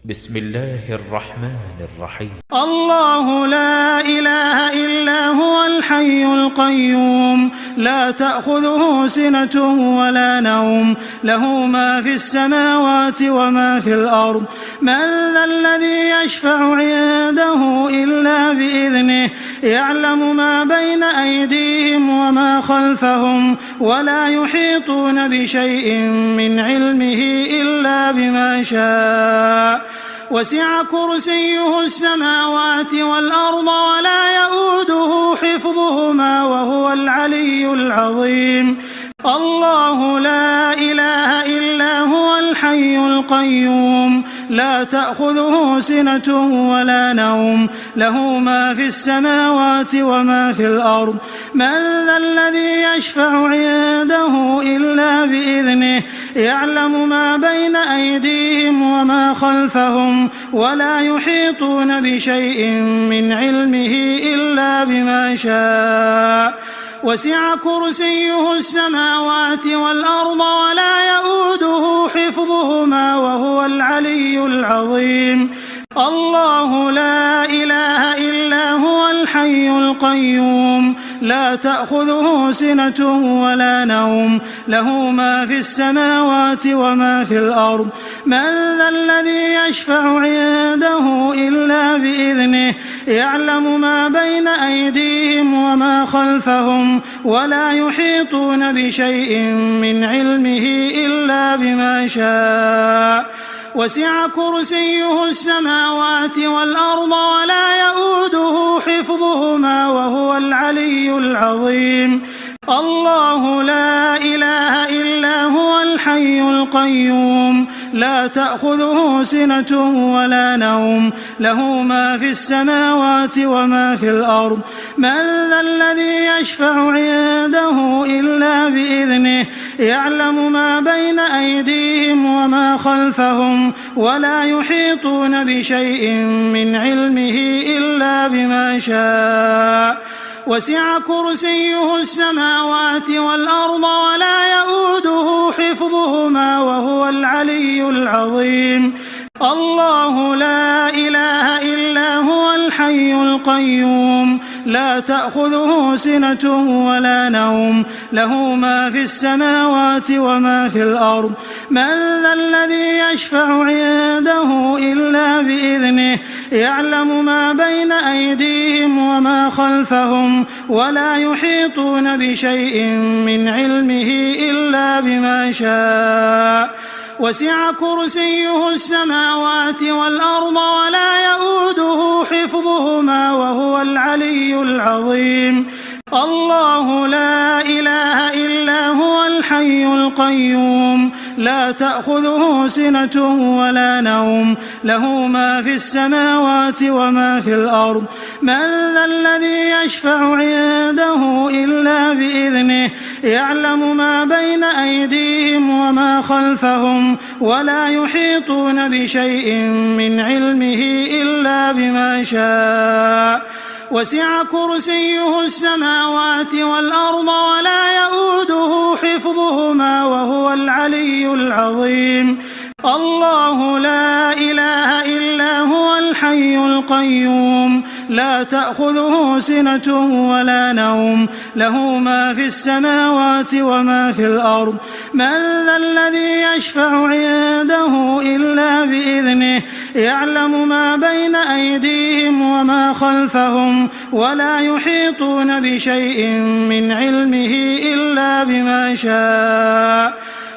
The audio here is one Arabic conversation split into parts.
بسم الله الرحمن الرحيم. الله لا إله إلا هو الحي القيوم لا تأخذه سنة ولا نوم له ما في السماوات وما في الأرض من ذا الذي يشفع عنده إلا بإذنه يعلم ما بين أيديهم وما خلفهم ولا يحيطون بشيء من علمه إلا بما شاء وسع كرسيه السماوات والأرض ولا يؤوده حفظهما وهو العلي العظيم. الله لا إله إلا هو الحي القيوم لا تأخذه سنة ولا نوم له ما في السماوات وما في الأرض من ذا الذي يشفع عنده إلا بإذنه يعلم ما بين أيديهم وما خلفهم ولا يحيطون بشيء من علمه إلا بما شاء وسع كرسيه السماوات والأرض ولا يؤوده حفظهما وهو العلي العظيم. الله لا إله إلا هو الحي القيوم لا تأخذه سنة ولا نوم له ما في السماوات وما في الأرض من ذا الذي يشفع عنده إلا بإذنه يعلم ما بين أيديهم وما خلفهم ولا يحيطون بشيء من علمه إلا بما شاء وسع كرسيه السماوات والأرض ولا يؤوده حفظهما وهو العلي العظيم. الله لا إله إلا هو الحي القيوم لا تأخذه سنة ولا نوم له ما في السماوات وما في الأرض من ذا الذي يشفع عنده إلا بإذنه يعلم ما بين أيديهم وما خلفهم ولا يحيطون بشيء من علمه إلا بما شاء وسع كرسيه السماوات والأرض ولا يؤوده حفظهما وهو العلي العظيم. الله لا إله إلا هو الحي القيوم لا تأخذه سنة ولا نوم له ما في السماوات وما في الأرض من ذا الذي يشفع عنده إلا بإذنه يعلم ما بين أيديهم وما خلفهم ولا يحيطون بشيء من علمه إلا بما شاء وسع كرسيه السماوات والأرض ولا يؤوده حفظهما وهو العلي العظيم. الله لا إله إلا هو الحي القيوم لا تأخذه سنة ولا نوم له ما في السماوات وما في الأرض من ذا الذي يشفع عنده إلا بإذنه يعلم ما بين أيديهم وما خلفهم ولا يحيطون بشيء من علمه إلا بما شاء وسع كرسيه السماوات والأرض ولا يؤوده حفظهما وهو العلي العظيم. الله لا إله إلا هو الحي القيوم لا تأخذه سنة ولا نوم له ما في السماوات وما في الأرض من ذا الذي يشفع عنده إلا بإذنه يعلم ما بين أيديهم وما خلفهم ولا يحيطون بشيء من علمه إلا بما شاء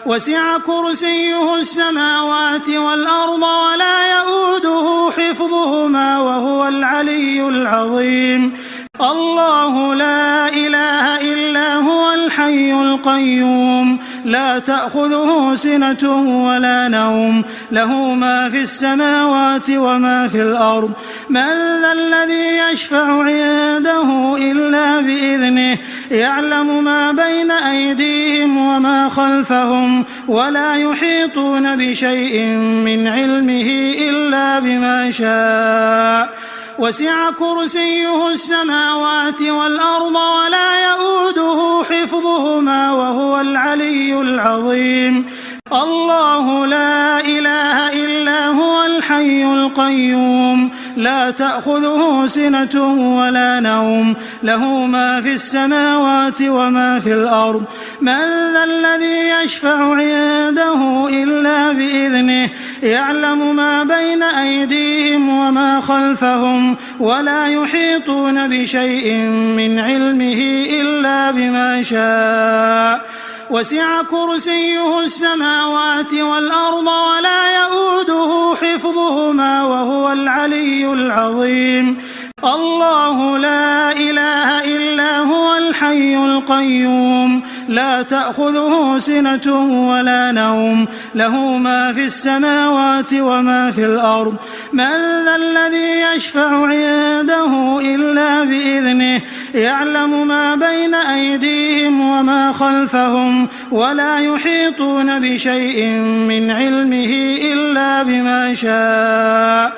وسع كرسيه السماوات والأرض ولا يؤوده حفظهما وهو العلي العظيم. الله لا إله إلا هو الحي القيوم لا تأخذه سنة ولا نوم له ما في السماوات وما في الأرض من ذا الذي يشفع عنده إلا بإذنه يعلم ما بين أيديهم وما خلفهم ولا يحيطون بشيء من علمه إلا بما شاء وسع كرسيه السماوات والأرض ولا يؤوده حفظهما وهو العلي العظيم. الله لا إله إلا هو الحي القيوم لا تأخذه سنة ولا نوم له ما في السماوات وما في الأرض من ذا الذي يشفع عنده إلا بإذنه يعلم ما بين أيديهم وما خلفهم ولا يحيطون بشيء من علمه إلا بما شاء وسع كرسيه السماوات والأرض ولا يؤوده حفظهما وهو العلي العظيم الله لا إله إلا هو الحي القيوم لا تأخذه سنة ولا نوم له ما في السماوات وما في الأرض من ذا الذي يشفع عنده إلا بإذنه يعلم ما بين أيديهم وما خلفهم ولا يحيطون بشيء من علمه إلا بما شاء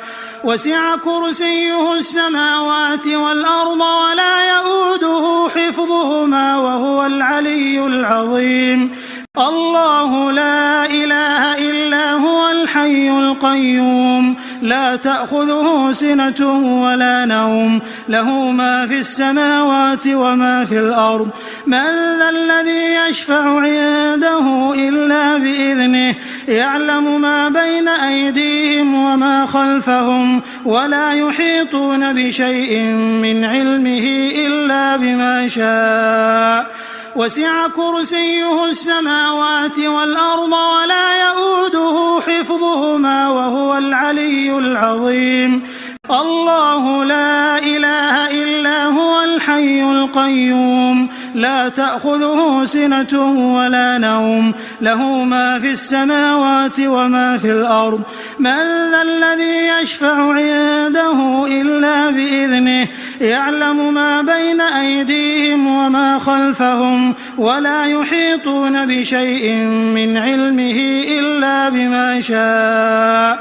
وسع كرسيه السماوات والأرض ولا يؤوده حفظهما وهو العلي العظيم الله لا إله إلا هو الحي القيوم لا تأخذه سنة ولا نوم له ما في السماوات وما في الأرض من ذا الذي يشفع عنده إلا بإذنه يعلم ما بين أيديهم وما خلفهم ولا يحيطون بشيء من علمه إلا بما شاء وسع كرسيه السماوات والأرض ولا يؤوده حفظهما وهو العلي العظيم الله لا إله إلا هو الحي القيوم لا تأخذه سنة ولا نوم له ما في السماوات وما في الأرض من ذا الذي يشفع عنده إلا بإذنه يعلم ما بين أيديهم وما خلفهم ولا يحيطون بشيء من علمه إلا بما شاء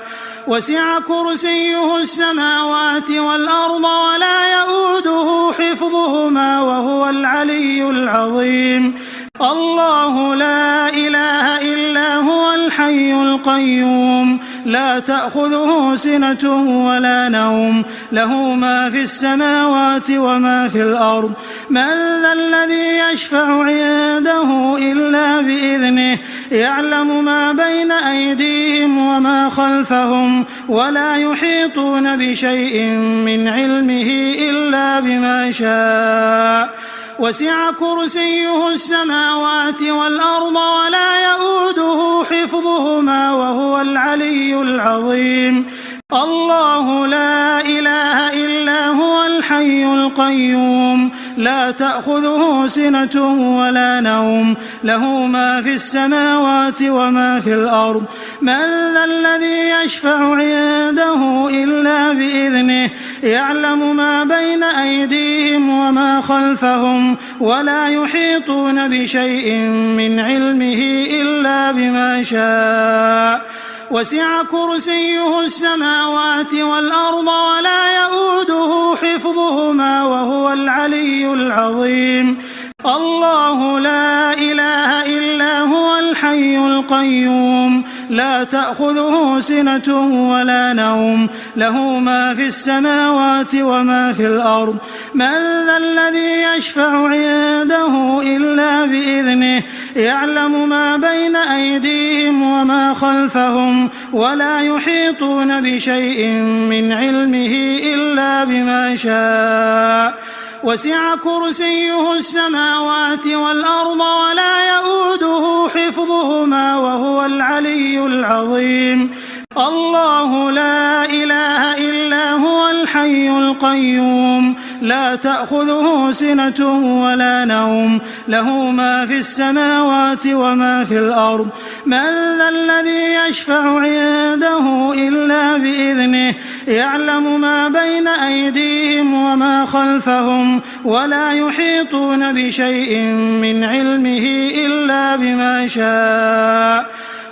وسع كرسيه السماوات والأرض ولا يؤوده حفظهما وهو العلي العظيم الله لا إله إلا هو الحي القيوم لا تأخذه سنة ولا نوم له ما في السماوات وما في الأرض من ذا الذي يشفع عنده إلا بإذنه يعلم ما بين أيديهم وما خلفهم ولا يحيطون بشيء من علمه إلا بما شاء وسع كرسيه السماوات والأرض ولا يؤوده حفظهما وهو العلي العظيم الله لا إله إلا هو الحي القيوم لا تأخذه سنة ولا نوم له ما في السماوات وما في الأرض من ذا الذي يشفع عنده إلا بإذنه يعلم ما بين أيديهم وما خلفهم ولا يحيطون بشيء من علمه إلا بما شاء وسع كرسيه السماوات والأرض ولا يؤوده حفظهما وهو العلي العظيم الله لا إله إلا هو الحي القيوم لا تأخذه سنة ولا نوم له ما في السماوات وما في الأرض من ذا الذي يشفع عنده إلا بإذنه يعلم ما بين أيديهم وما خلفهم ولا يحيطون بشيء من علمه إلا بما شاء وسع كرسيه السماوات والأرض ولا يؤوده حفظهما وهو العلي العظيم الله لا إله إلا هو الحي القيوم لا تأخذه سنة ولا نوم له ما في السماوات وما في الأرض من ذا الذي يشفع عنده إلا بإذنه يعلم ما بين أيديهم وما خلفهم ولا يحيطون بشيء من علمه إلا بما شاء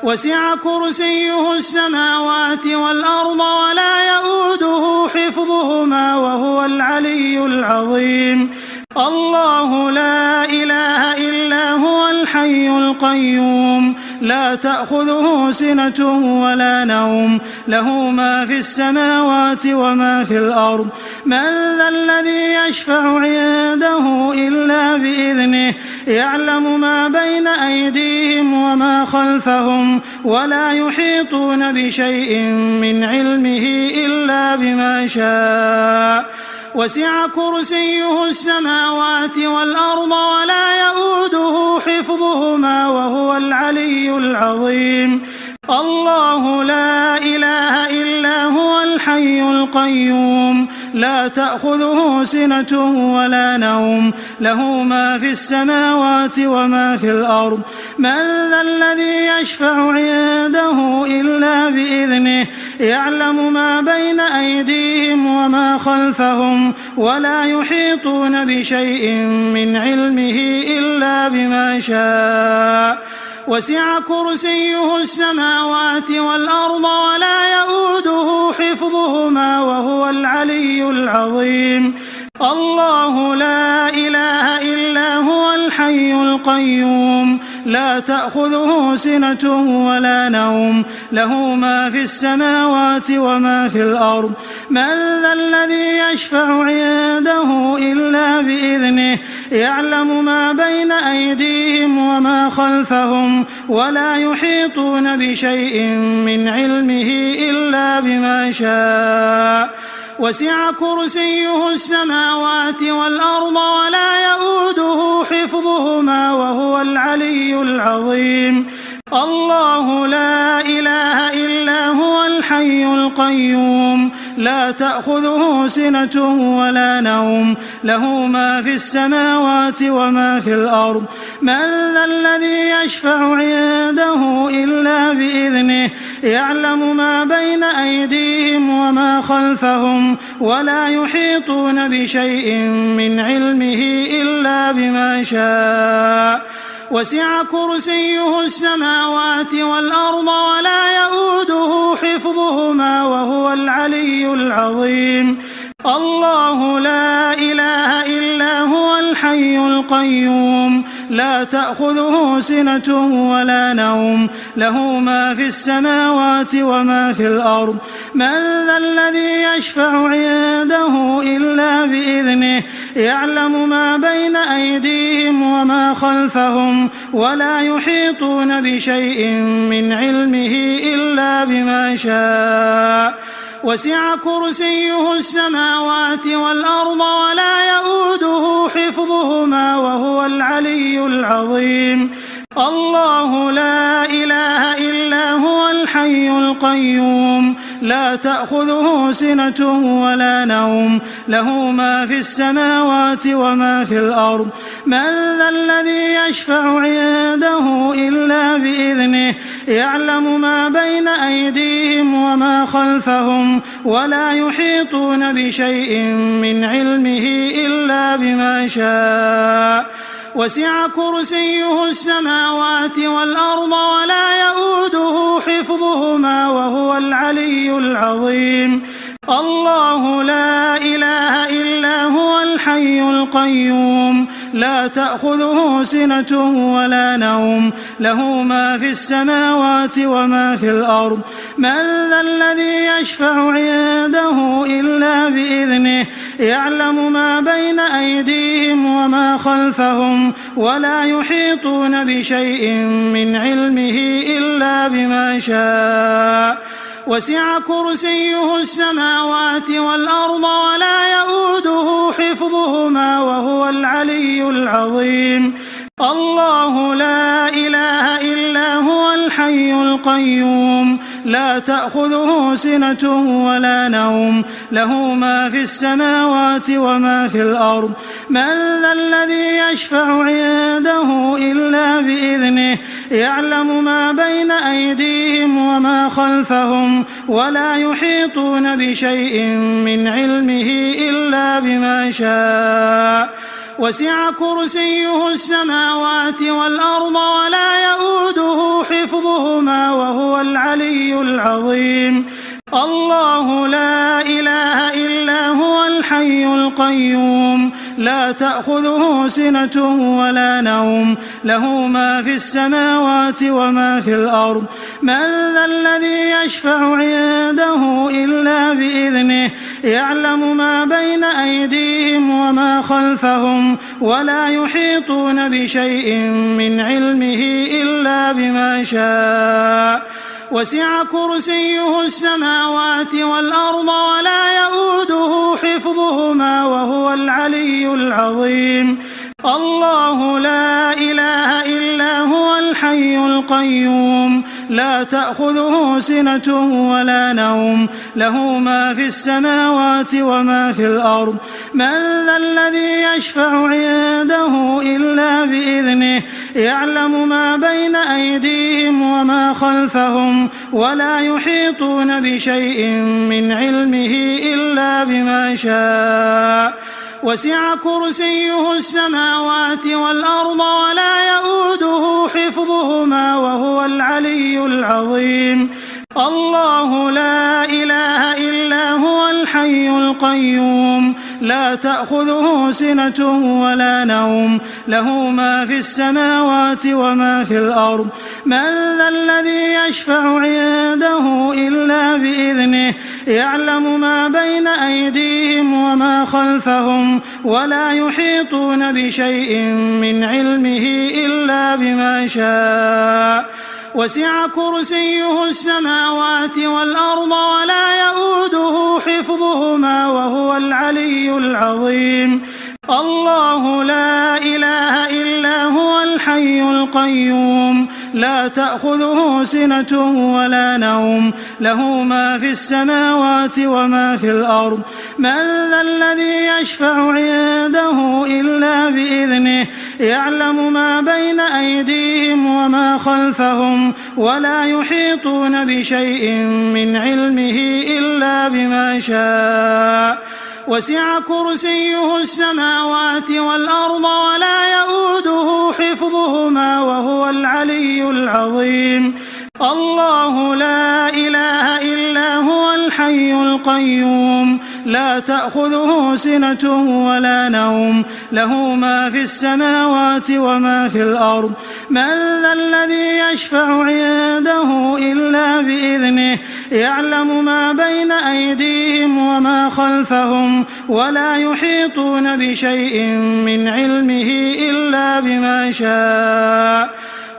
وسع كرسيه السماوات والأرض ولا يؤوده حفظهما وهو العلي العظيم الله لا إله إلا هو الحي القيوم لا تأخذه سنة ولا نوم له ما في السماوات وما في الأرض من ذا الذي يشفع عنده إلا بإذنه يعلم ما بين أيديهم وما خلفهم ولا يحيطون بشيء من علمه إلا بما شاء وسع كرسيه السماوات والأرض ولا يؤوده حفظهما وهو العلي العظيم الله لا إله إلا هو الحي القيوم لا تأخذه سنة ولا نوم له ما في السماوات وما في الأرض من ذا الذي يشفع عنده إلا بإذنه يعلم ما بين أيديهم وما خلفهم ولا يحيطون بشيء من علمه إلا بما شاء وسع كرسيه السماوات والأرض ولا يؤوده حفظهما وهو العلي العظيم الله لا إله إلا هو الحي القيوم لا تأخذه سنة ولا نوم له ما في السماوات وما في الأرض من ذا الذي يشفع عنده إلا بإذنه يعلم ما بين أيديهم وما خلفهم ولا يحيطون بشيء من علمه إلا بما شاء وسع كرسيه السماوات والأرض ولا يؤوده حفظهما وهو العلي العظيم الله لا إله إلا هو الحي القيوم لا تأخذه سنة ولا نوم له ما في السماوات وما في الأرض من ذا الذي يشفع عنده إلا بإذنه يعلم ما بين أيديهم وما خلفهم ولا يحيطون بشيء من علمه إلا بما شاء وسع كرسيه السماوات والأرض ولا يؤوده حفظهما وهو العلي العظيم الله لا إله إلا هو الحي القيوم لا تأخذه سنة ولا نوم له ما في السماوات وما في الأرض من ذا الذي يشفع عنده إلا بإذنه يعلم ما بين أيديهم وما خلفهم ولا يحيطون بشيء من علمه إلا بما شاء وسع كرسيه السماوات والأرض ولا يؤوده حفظهما وهو العلي العظيم الله لا إله إلا هو الحي القيوم لا تأخذه سنة ولا نوم له ما في السماوات وما في الأرض من ذا الذي يشفع عنده إلا بإذنه يعلم ما بين أيديهم وما خلفهم ولا يحيطون بشيء من علمه إلا بما شاء وسع كرسيه السماوات والأرض ولا يؤوده حفظهما وهو العلي العظيم الله لا إله إلا هو الحي القيوم لا تأخذه سنة ولا نوم له ما في السماوات وما في الأرض من ذا الذي يشفع عنده إلا بإذنه يعلم ما بين أيديهم وما خلفهم ولا يحيطون بشيء من علمه إلا بما شاء وسع كرسيه السماوات والأرض ولا يؤوده حفظهما وهو العلي العظيم الله لا إله إلا هو الحي القيوم لا تأخذه سنة ولا نوم له ما في السماوات وما في الأرض من ذا الذي يشفع عنده إلا بإذنه يعلم ما بين أيديهم وما خلفهم ولا يحيطون بشيء من علمه إلا بما شاء وسع كرسيه السماوات والأرض ولا يؤوده حفظهما وهو العلي العظيم الله لا إله إلا هو الحي القيوم لا تأخذه سنة ولا نوم له ما في السماوات وما في الأرض من ذا الذي يشفع عنده إلا بإذنه يعلم ما بين أيديهم وما خلفهم ولا يحيطون بشيء من علمه إلا بما شاء وسع كرسيه السماوات والأرض ولا يؤوده حفظهما وهو العلي العظيم الله لا إله إلا هو الحي القيوم لا تأخذه سنة ولا نوم له ما في السماوات وما في الأرض من ذا الذي يشفع عنده إلا بإذنه يعلم ما بين أيديهم وما خلفهم ولا يحيطون بشيء من علمه إلا بما شاء وسع كرسيه السماوات والأرض ولا يؤوده حفظهما وهو العلي العظيم الله لا إله إلا هو الحي القيوم لا تأخذه سنة ولا نوم له ما في السماوات وما في الأرض من ذا الذي يشفع عنده إلا بإذنه يعلم ما بين أيديهم وما خلفهم ولا يحيطون بشيء من علمه إلا بما شاء وسع كرسيه السماوات والأرض ولا يؤوده حفظهما وهو العلي العظيم الله لا إله إلا هو الحي القيوم لا تأخذه سنة ولا نوم له ما في السماوات وما في الأرض من ذا الذي يشفع عنده إلا بإذنه يعلم ما بين أيديهم وما خلفهم ولا يحيطون بشيء من علمه إلا بما شاء وسع كرسيه السماوات والأرض ولا يؤوده حفظهما وهو العلي العظيم الله لا إله إلا هو الحي القيوم لا تأخذه سنة ولا نوم له ما في السماوات وما في الأرض من ذا الذي يشفع عنده إلا بإذنه يعلم ما بين أيديهم وما خلفهم ولا يحيطون بشيء من علمه إلا بما شاء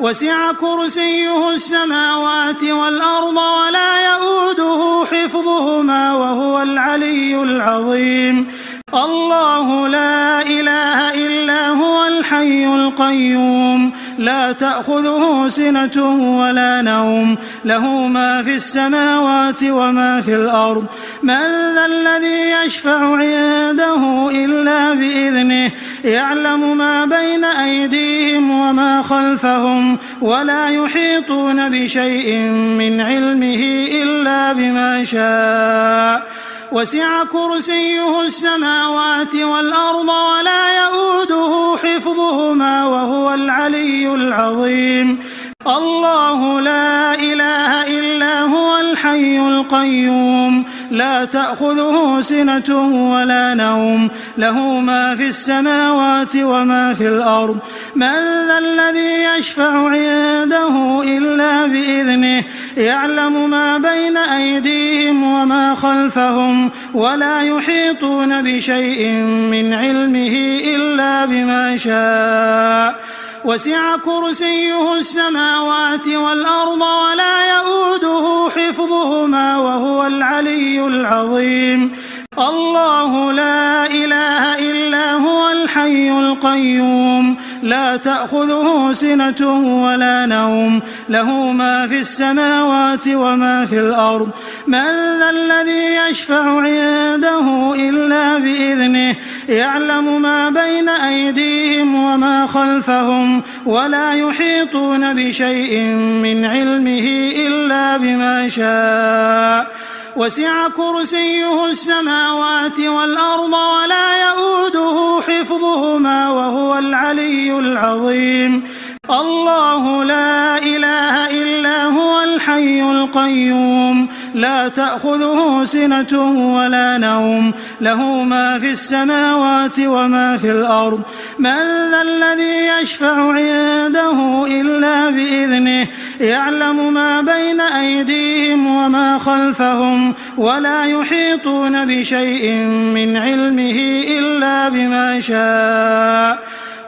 وسع كرسيه السماوات والأرض ولا يؤوده حفظهما وهو العلي العظيم الله لا إله إلا هو الحي القيوم لا تأخذه سنة ولا نوم له ما في السماوات وما في الأرض من ذا الذي يشفع عنده إلا بإذنه يعلم ما بين أيديهم وما خلفهم ولا يحيطون بشيء من علمه إلا بما شاء وسع كرسيه السماوات والأرض ولا يؤوده حفظهما وهو العلي العظيم الله لا إله إلا هو الحي القيوم لا تأخذه سنة ولا نوم له ما في السماوات وما في الأرض من ذا الذي يشفع عنده إلا بإذنه يعلم ما بين أيديهم وما خلفهم ولا يحيطون بشيء من علمه إلا بما شاء وسع كرسيه السماوات والأرض ولا يؤوده حفظهما وهو العلي العظيم الله لا إله إلا هو الحي القيوم لا تأخذه سنة ولا نوم له ما في السماوات وما في الأرض من ذا الذي يشفع عنده إلا بإذنه يعلم ما بين أيديهم وما خلفهم ولا يحيطون بشيء من علمه إلا بما شاء وسع كرسيه السماوات والأرض ولا يؤوده حفظهما وهو العلي العظيم الله لا إله إلا هو الحي القيوم لا تأخذه سنة ولا نوم له ما في السماوات وما في الأرض من ذا الذي يشفع عنده إلا بإذنه يعلم ما بين أيديهم وما خلفهم ولا يحيطون بشيء من علمه إلا بما شاء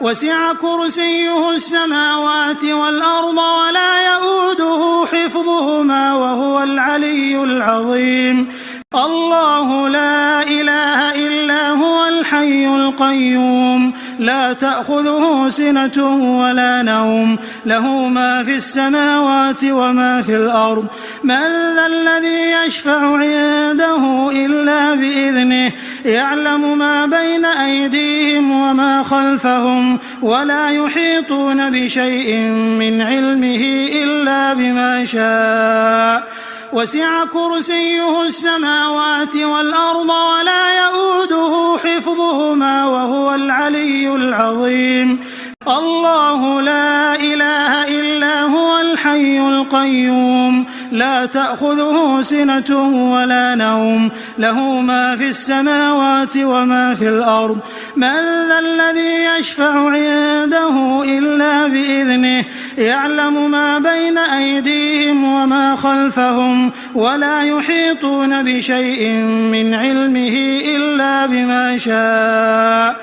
وسع كرسيه السماوات والأرض ولا يؤوده حفظهما وهو العلي العظيم الله لا إله إلا هو الحي القيوم لا تأخذه سنة ولا نوم له ما في السماوات وما في الأرض من ذا الذي يشفع عنده إلا بإذنه يعلم ما بين أيديهم وما خلفهم ولا يحيطون بشيء من علمه إلا بما شاء وسع كرسيه السماوات والأرض ولا يؤوده حفظهما وهو العلي العظيم الله لا إله إلا هو الحي القيوم لا تأخذه سنة ولا نوم له ما في السماوات وما في الأرض من ذا الذي يشفع عنده إلا بإذنه يعلم ما بين أيديهم وما خلفهم ولا يحيطون بشيء من علمه إلا بما شاء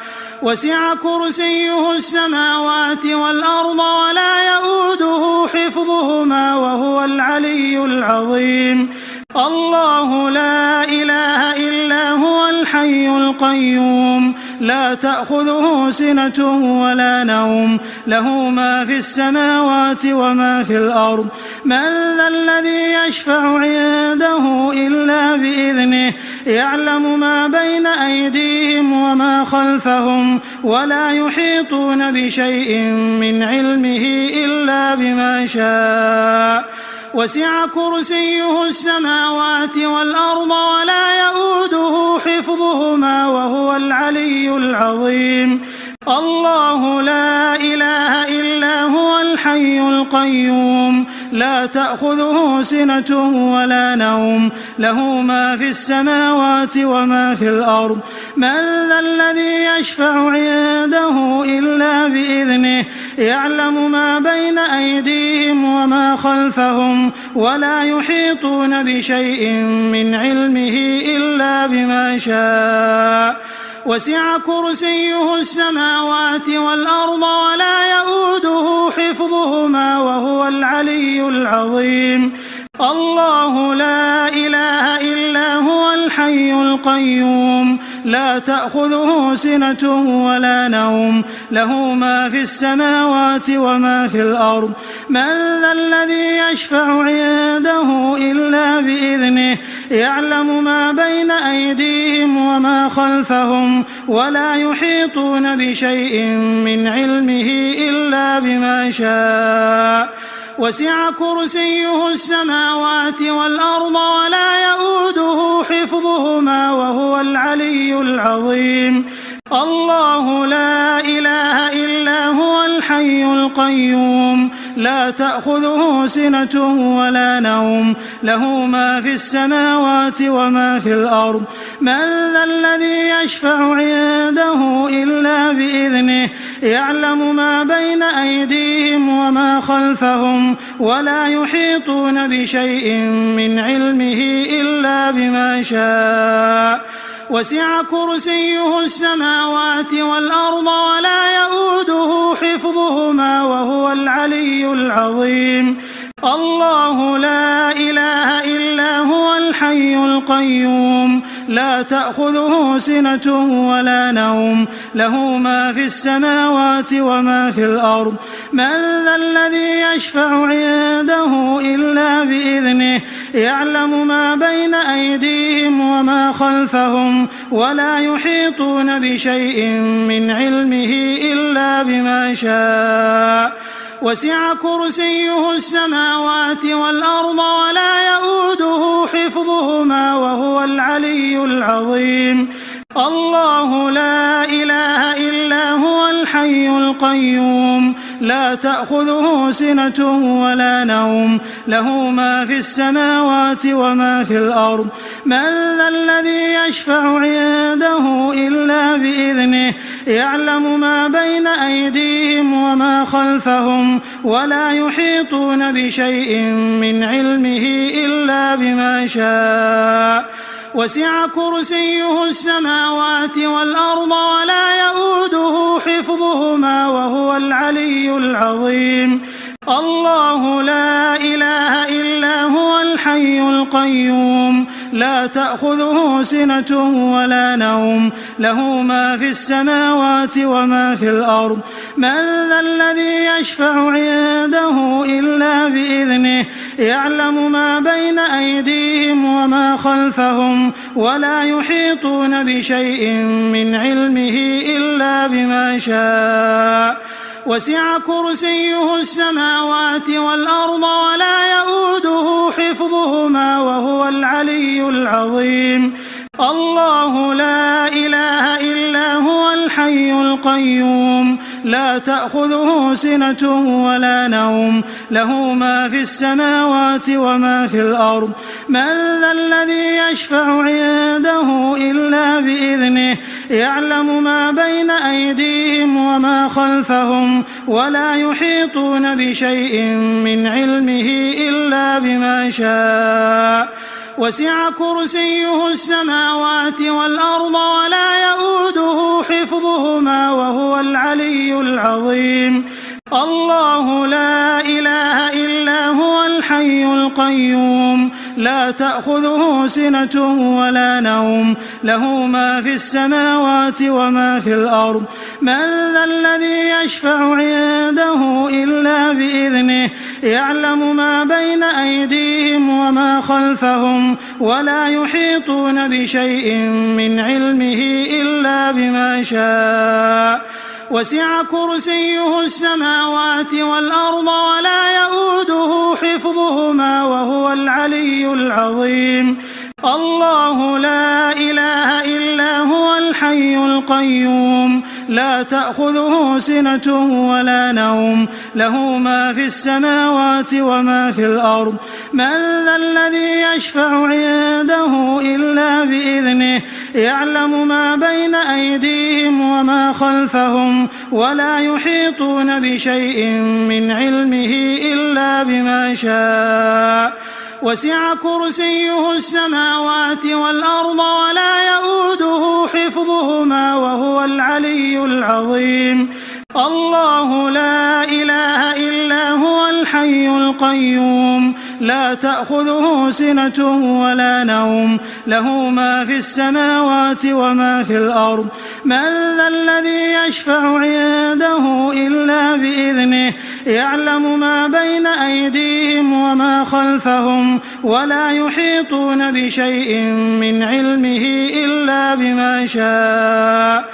وسع كرسيه السماوات والأرض ولا يؤوده حفظهما وهو العلي العظيم الله لا إله إلا هو الحي القيوم لا تأخذه سنة ولا نوم له ما في السماوات وما في الأرض من ذا الذي يشفع عنده إلا بإذنه يعلم ما بين أيديهم وما خلفهم ولا يحيطون بشيء من علمه إلا بما شاء وسع كرسيه السماوات والأرض ولا يؤوده حفظهما وهو العلي العظيم الله لا إله إلا هو الحي القيوم لا تأخذه سنة ولا نوم له ما في السماوات وما في الأرض من ذا الذي يشفع عنده إلا بإذنه يعلم ما بين أيديهم وما خلفهم ولا يحيطون بشيء من علمه إلا بما شاء وسع كرسيه السماوات والأرض ولا يؤوده حفظهما وهو العلي العظيم الله لا إله إلا هو الحي القيوم لا تأخذه سنة ولا نوم له ما في السماوات وما في الأرض من ذا الذي يشفع عنده إلا بإذنه يعلم ما بين أيديهم وما خلفهم ولا يحيطون بشيء من علمه إلا بما شاء وسع كرسيه السماوات والأرض ولا يؤوده حفظهما وهو العلي العظيم الله لا إله إلا هو الحي القيوم لا تأخذه سنة ولا نوم له ما في السماوات وما في الأرض من ذا الذي يشفع عنده إلا بإذنه يعلم ما بين أيديهم وما خلفهم ولا يحيطون بشيء من علمه إلا بما شاء وسع كرسيه السماوات والأرض ولا يؤوده حفظهما وهو العلي العظيم الله لا إله إلا هو الحي القيوم لا تأخذه سنة ولا نوم له ما في السماوات وما في الأرض من ذا الذي يشفع عنده إلا بإذنه يعلم ما بين أيديهم وما خلفهم ولا يحيطون بشيء من علمه إلا بما شاء وسع كرسيه السماوات والأرض ولا يؤوده حفظهما وهو العلي العظيم الله لا إله إلا هو الحي القيوم لا تأخذه سنة ولا نوم له ما في السماوات وما في الأرض من ذا الذي يشفع عنده إلا بإذنه يعلم ما بين أيديهم وما خلفهم ولا يحيطون بشيء من علمه إلا بما شاء وسع كرسيه السماوات والأرض ولا يؤوده حفظهما وهو العلي العظيم الله لا إله إلا هو الحي القيوم لا تأخذه سنة ولا نوم له ما في السماوات وما في الأرض من ذا الذي يشفع عنده إلا بإذنه يعلم ما بين أيديهم وما خلفهم ولا يحيطون بشيء من علمه إلا بما شاء وسع كرسيه السماوات والأرض ولا يؤوده حفظهما وهو العلي العظيم الله لا إله إلا هو الحي القيوم لا تأخذه سنة ولا نوم له ما في السماوات وما في الأرض من ذا الذي يشفع عنده إلا بإذنه يعلم ما بين أيديهم وما خلفهم ولا يحيطون بشيء من علمه إلا بما شاء وسع كرسيه السماوات والأرض ولا يؤوده حفظهما وهو العلي العظيم الله لا إله إلا هو الحي القيوم لا تأخذه سنة ولا نوم له ما في السماوات وما في الأرض من ذا الذي يشفع عنده إلا بإذنه يعلم ما بين أيديهم وما خلفهم ولا يحيطون بشيء من علمه إلا بما شاء وسع كرسيه السماوات والأرض ولا يؤوده حفظهما وهو العلي العظيم الله لا إله إلا هو الحي القيوم لا تأخذه سنة ولا نوم له ما في السماوات وما في الأرض من ذا الذي يشفع عنده إلا بإذنه يعلم ما بين أيديهم وما خلفهم ولا يحيطون بشيء من علمه إلا بما شاء وسع كرسيه السماوات والأرض ولا يؤوده حفظهما وهو العلي العظيم الله لا إله إلا هو الحي القيوم لا تأخذه سنة ولا نوم له ما في السماوات وما في الأرض من ذا الذي يشفع عنده إلا بإذنه يعلم ما بين أيديهم وما خلفهم ولا يحيطون بشيء من علمه إلا بما شاء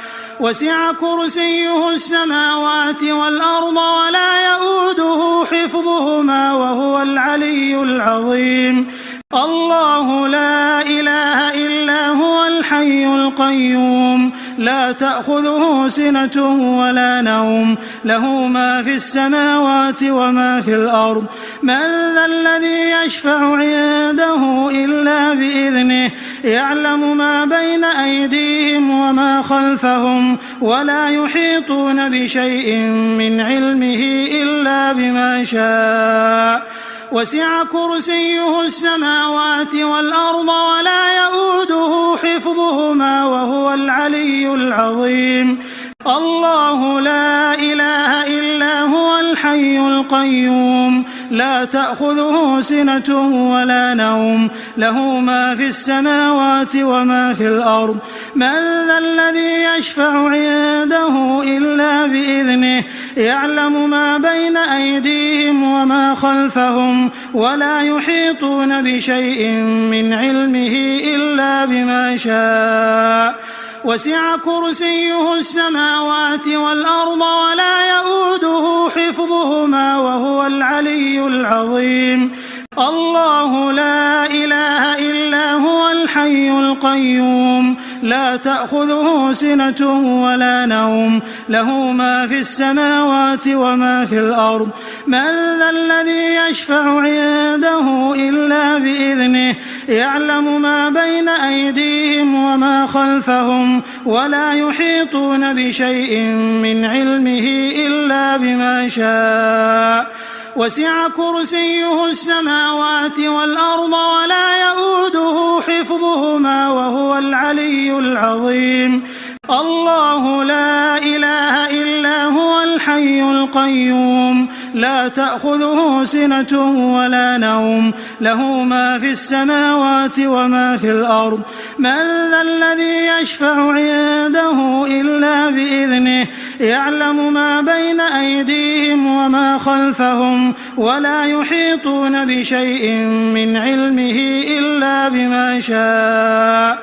وسع كرسيه السماوات والأرض ولا يؤوده حفظهما وهو العلي العظيم الله لا إله إلا هو الحي القيوم لا تأخذه سنة ولا نوم له ما في السماوات وما في الأرض من ذا الذي يشفع عنده إلا بإذنه يعلم ما بين أيديهم وما خلفهم ولا يحيطون بشيء من علمه إلا بما شاء وسع كرسيه السماوات والأرض ولا يؤوده حفظهما وهو العلي العظيم الله لا إله إلا هو الحي القيوم لا تأخذه سنة ولا نوم له ما في السماوات وما في الأرض من ذا الذي يشفع عنده إلا بإذنه يعلم ما بين أيديهم وما خلفهم ولا يحيطون بشيء من علمه إلا بما شاء وسع كرسيه السماوات والأرض ولا يؤوده حفظهما وهو العلي العظيم الله لا إله إلا هو الحي القيوم لا تأخذه سنة ولا نوم له ما في السماوات وما في الأرض من ذا الذي يشفع عنده إلا بإذنه يعلم ما بين أيديهم وما خلفهم ولا يحيطون بشيء من علمه إلا بما شاء وسع كرسيه السماوات والأرض ولا يؤوده حفظهما وهو العلي العظيم الله لا إله إلا هو الحي القيوم لا تأخذه سنة ولا نوم له ما في السماوات وما في الأرض من ذا الذي يشفع عنده إلا بإذنه يعلم ما بين أيديهم وما خلفهم ولا يحيطون بشيء من علمه إلا بما شاء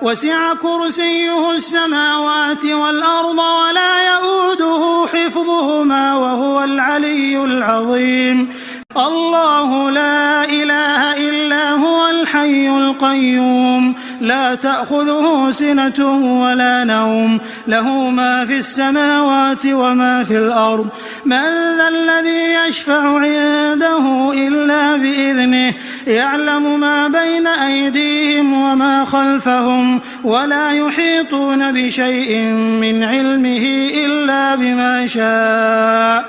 وسع كرسيه السماوات والأرض ولا يؤوده حفظهما وهو العلي العظيم الله لا إله إلا هو الحي القيوم لا تأخذه سنة ولا نوم له ما في السماوات وما في الأرض من ذا الذي يشفع عنده إلا بإذنه يعلم ما بين أيديهم وما خلفهم ولا يحيطون بشيء من علمه إلا بما شاء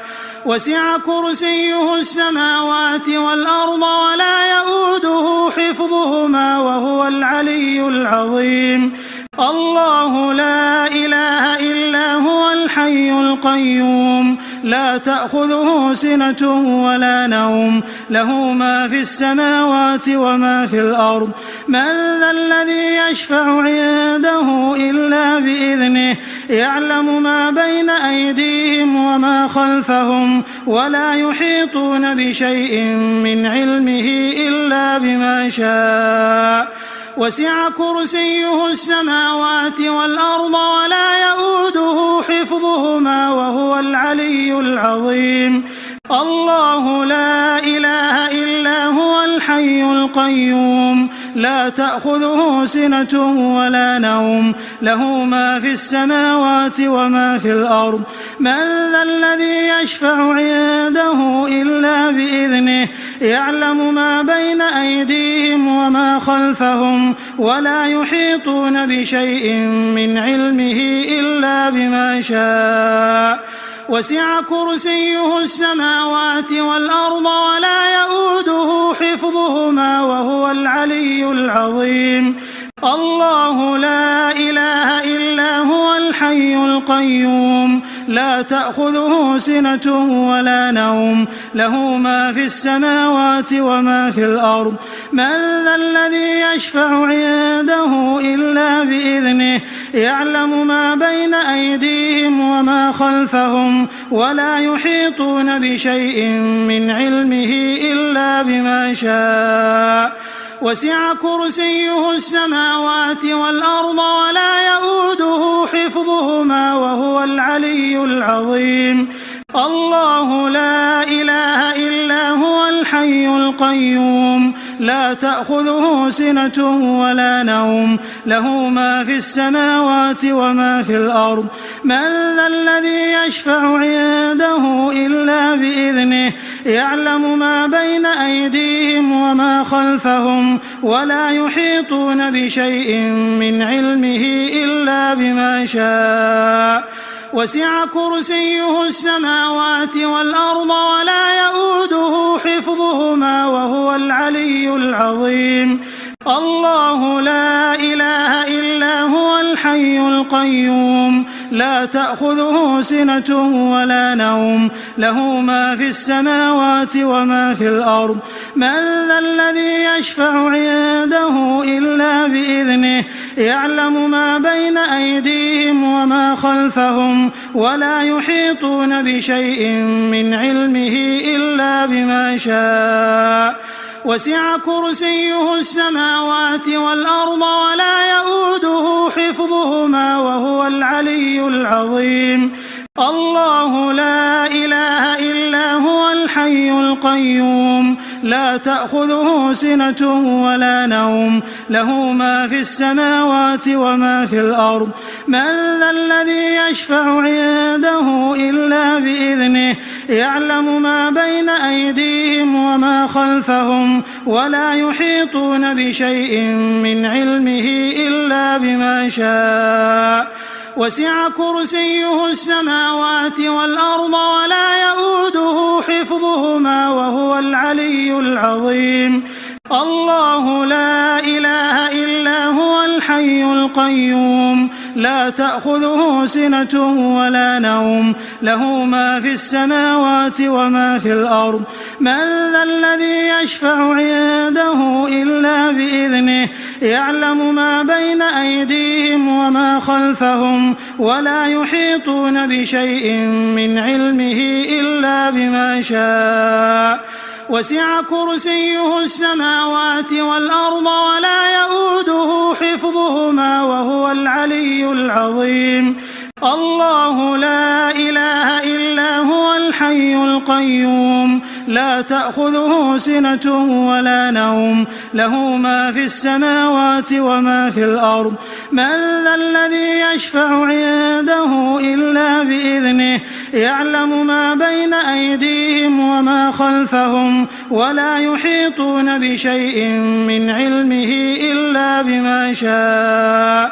وسع كرسيه السماوات والأرض ولا يؤوده حفظهما وهو العلي العظيم الله لا إله إلا هو الحي القيوم لا تأخذه سنة ولا نوم له ما في السماوات وما في الأرض من ذا الذي يشفع عنده إلا بإذنه يعلم ما بين أيديهم وما خلفهم ولا يحيطون بشيء من علمه إلا بما شاء وسع كرسيه السماوات والأرض ولا يؤوده حفظهما وهو العلي العظيم الله لا إله إلا هو الحي القيوم لا تأخذه سنة ولا نوم له ما في السماوات وما في الأرض من ذا الذي يشفع عنده إلا بإذنه يعلم ما بين أيديهم وما خلفهم ولا يحيطون بشيء من علمه إلا بما شاء وسع كرسيه السماوات والأرض ولا يؤوده حفظهما وهو العلي العظيم الله لا إله إلا هو الحي القيوم لا تأخذه سنة ولا نوم له ما في السماوات وما في الأرض من ذا الذي يشفع عنده إلا بإذنه يعلم ما بين أيديهم وما خلفهم ولا يحيطون بشيء من علمه إلا بما شاء وسع كرسيه السماوات والأرض ولا يؤوده حفظهما وهو العلي العظيم الله لا إله إلا هو الحي القيوم لا تأخذه سنة ولا نوم له ما في السماوات وما في الأرض من ذا الذي يشفع عنده إلا بإذنه يعلم ما بين أيديهم وما خلفهم ولا يحيطون بشيء من علمه إلا بما شاء وسع كرسيه السماوات والأرض ولا يؤوده حفظهما وهو العلي العظيم الله لا إله إلا هو الحي القيوم لا تأخذه سنة ولا نوم له ما في السماوات وما في الأرض من ذا الذي يشفع عنده إلا بإذنه يعلم ما بين أيديهم وما خلفهم ولا يحيطون بشيء من علمه إلا بما شاء وسع كرسيه السماوات والأرض ولا يؤوده حفظهما وهو العلي العظيم الله لا إله إلا هو الحي القيوم لا لا تأخذه سنة ولا نوم له ما في السماوات وما في الأرض من ذا الذي يشفع عنده إلا بإذنه يعلم ما بين أيديهم وما خلفهم ولا يحيطون بشيء من علمه إلا بما شاء وسع كرسيه السماوات والأرض ولا يؤوده حفظهما وهو العلي العظيم الله لا إله إلا هو الحي القيوم لا تأخذه سنة ولا نوم له ما في السماوات وما في الأرض من ذا الذي يشفع عنده إلا بإذنه يعلم ما بين أيديهم وما خلفهم ولا يحيطون بشيء من علمه إلا بما شاء وسع كرسيه السماوات والأرض ولا يؤوده حفظهما وهو العلي العظيم الله لا إله إلا هو الحي القيوم لا تأخذه سنة ولا نوم له ما في السماوات وما في الأرض من ذا الذي يشفع عنده إلا بإذنه يعلم ما بين أيديهم وما خلفهم ولا يحيطون بشيء من علمه إلا بما شاء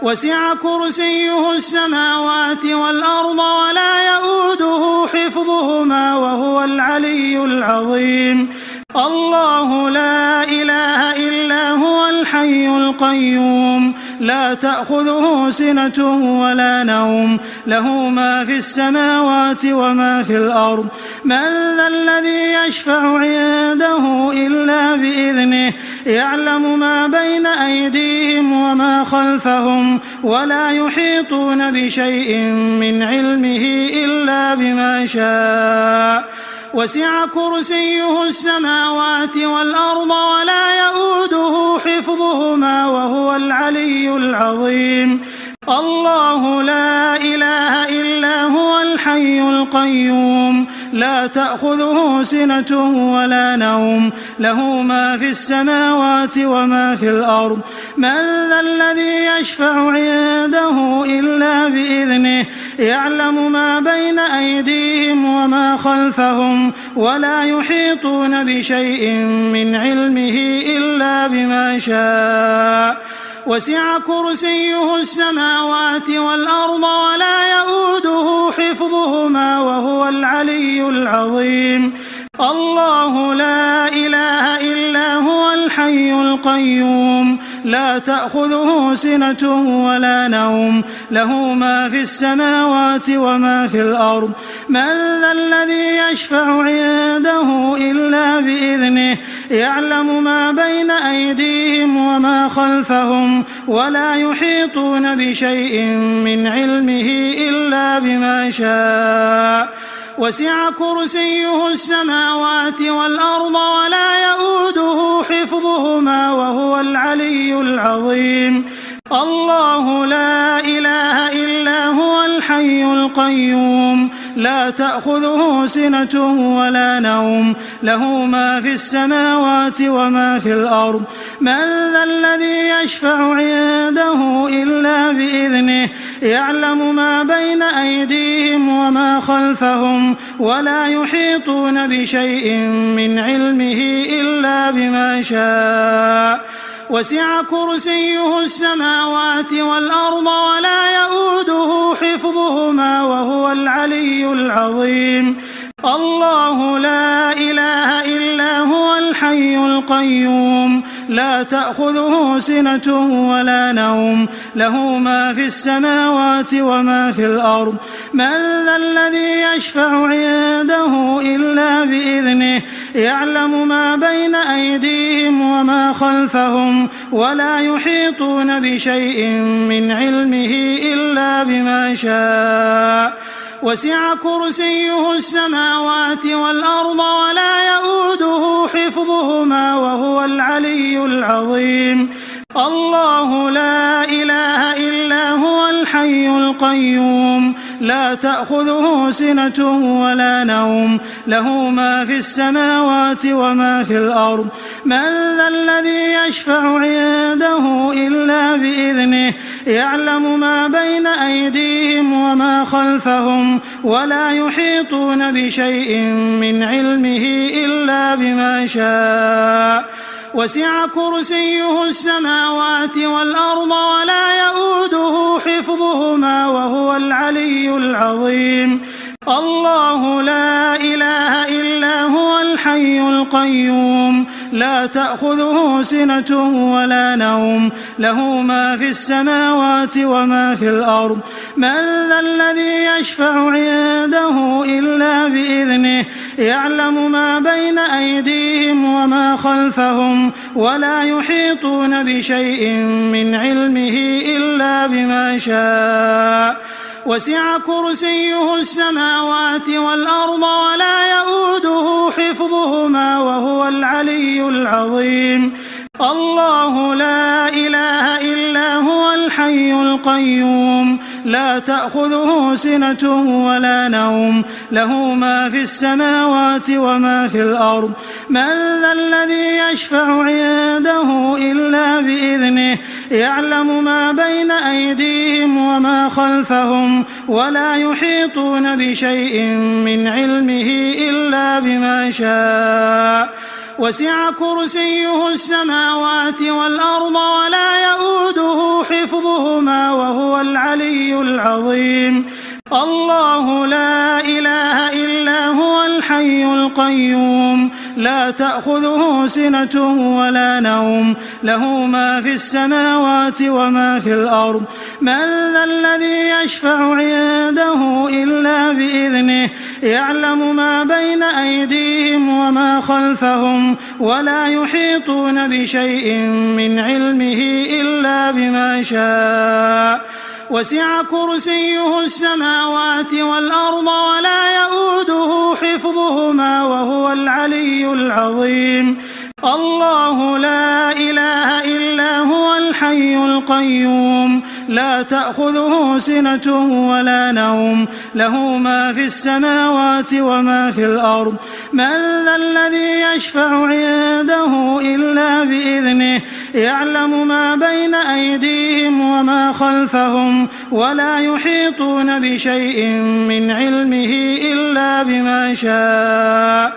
وسع كرسيه السماوات والأرض ولا يؤوده حفظهما وهو العلي العظيم الله لا إله إلا هو الحي القيوم لا تأخذه سنة ولا نوم له ما في السماوات وما في الأرض من ذا الذي يشفع عنده إلا بإذنه يعلم ما بين أيديهم وما خلفهم ولا يحيطون بشيء من علمه إلا بما شاء وسع كرسيه السماوات والأرض ولا يؤوده حفظهما وهو العلي العظيم الله لا إله إلا هو الحي القيوم لا تأخذه سنة ولا نوم له ما في السماوات وما في الأرض من ذا الذي يشفع عنده إلا بإذنه يعلم ما بين أيديهم وما خلفهم ولا يحيطون بشيء من علمه إلا بما شاء وسع كرسيه السماوات والأرض ولا يؤوده حفظهما وهو العلي العظيم الله لا إله إلا هو الحي القيوم لا تأخذه سنة ولا نوم له ما في السماوات وما في الأرض من ذا الذي يشفع عنده إلا بإذنه يعلم ما بين أيديهم وما خلفهم ولا يحيطون بشيء من علمه إلا بما شاء وسع كرسيه السماوات والأرض ولا يؤوده حفظهما وهو العلي العظيم الله لا إله إلا هو الحي القيوم لا تأخذه سنة ولا نوم له ما في السماوات وما في الأرض من ذا الذي يشفع عنده إلا بإذنه يعلم ما بين أيديهم وما خلفهم ولا يحيطون بشيء من علمه إلا بما شاء وسع كرسيه السماوات والأرض ولا يؤوده حفظهما وهو العلي العظيم الله لا إله إلا هو الحي القيوم لا تأخذه سنة ولا نوم له ما في السماوات وما في الأرض من ذا الذي يشفع عنده إلا بإذنه يعلم ما بين أيديهم وما خلفهم ولا يحيطون بشيء من علمه إلا بما شاء وسع كرسيه السماوات والأرض ولا يؤوده حفظهما وهو العلي العظيم الله لا إله إلا هو الحي القيوم لا تأخذه سنة ولا نوم له ما في السماوات وما في الأرض من ذا الذي يشفع عنده إلا بإذنه يعلم ما بين أيديهم وما خلفهم ولا يحيطون بشيء من علمه إلا بما شاء وسع كرسيه السماوات والأرض ولا يؤوده حفظهما وهو العلي العظيم الله لا إله إلا هو الحي القيوم لا تأخذه سنة ولا نوم له ما في السماوات وما في الأرض من ذا الذي يشفع عنده إلا بإذنه يعلم ما بين أيديهم وما خلفهم ولا يحيطون بشيء من علمه إلا بما شاء وسع كرسيه السماوات والأرض ولا يؤوده حفظهما وهو العلي العظيم الله لا إله إلا هو الحي القيوم لا تأخذه سنة ولا نوم له ما في السماوات وما في الأرض من ذا الذي يشفع عنده إلا بإذنه يعلم ما بين أيديهم وما خلفهم ولا يحيطون بشيء من علمه إلا بما شاء وسع كرسيه السماوات والأرض ولا يؤوده حفظهما وهو العلي العظيم الله لا إله إلا هو الحي القيوم لا تأخذه سنة ولا نوم له ما في السماوات وما في الأرض من ذا الذي يشفع عنده إلا بإذنه يعلم ما بين أيديهم وما خلفهم ولا يحيطون بشيء من علمه إلا بما شاء وسع كرسيه السماوات والأرض ولا يؤوده حفظهما وهو العلي العظيم الله لا إله إلا هو الحي القيوم لا تأخذه سنة ولا نوم له ما في السماوات وما في الأرض من ذا الذي يشفع عنده إلا بإذنه يعلم ما بين أيديهم وما خلفهم ولا يحيطون بشيء من علمه إلا بما شاء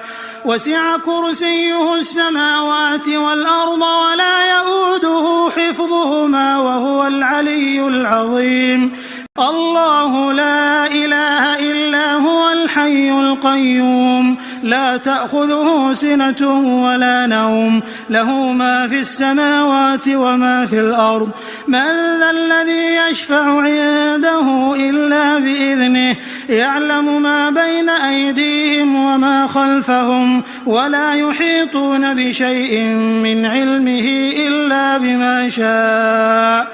وسع كرسيه السماوات والأرض ولا يؤوده حفظهما وهو العلي العظيم الله لا إله إلا هو الحي القيوم لا تأخذه سنة ولا نوم له ما في السماوات وما في الأرض من ذا الذي يشفع عنده إلا بإذنه يعلم ما بين أيديهم وما خلفهم ولا يحيطون بشيء من علمه إلا بما شاء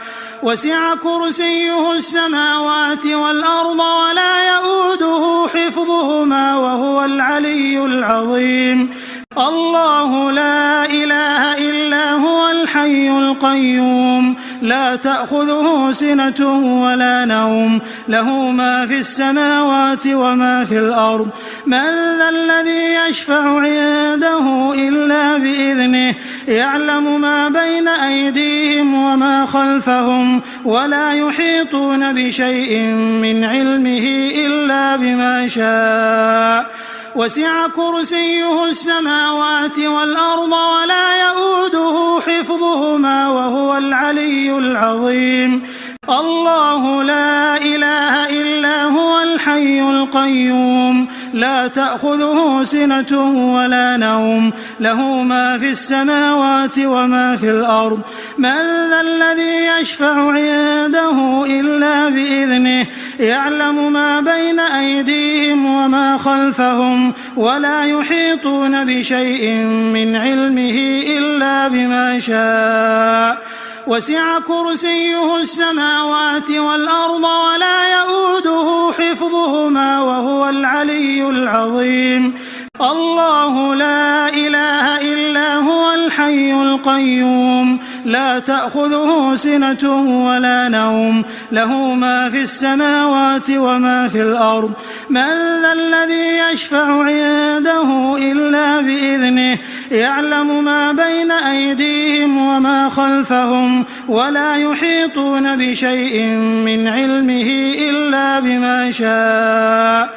وسع كرسيه السماوات والأرض ولا يؤوده حفظهما وهو العلي العظيم الله لا إله إلا هو الحي القيوم لا تأخذه سنة ولا نوم له ما في السماوات وما في الأرض من ذا الذي يشفع عنده إلا بإذنه يعلم ما بين أيديهم وما خلفهم ولا يحيطون بشيء من علمه إلا بما شاء وسع كرسيه السماوات والأرض ولا يؤوده حفظهما وهو العلي العظيم الله لا إله إلا هو الحي القيوم لا تأخذه سنة ولا نوم له ما في السماوات وما في الأرض من ذا الذي يشفع عنده إلا بإذنه يعلم ما بين أيديهم وما خلفهم ولا يحيطون بشيء من علمه إلا بما شاء وسع كرسيه السماوات والأرض ولا يؤوده حفظهما وهو العلي العظيم الله لا إله إلا هو الحي القيوم لا تأخذه سنة ولا نوم له ما في السماوات وما في الأرض من ذا الذي يشفع عنده إلا بإذنه يعلم ما بين أيديهم وما خلفهم ولا يحيطون بشيء من علمه إلا بما شاء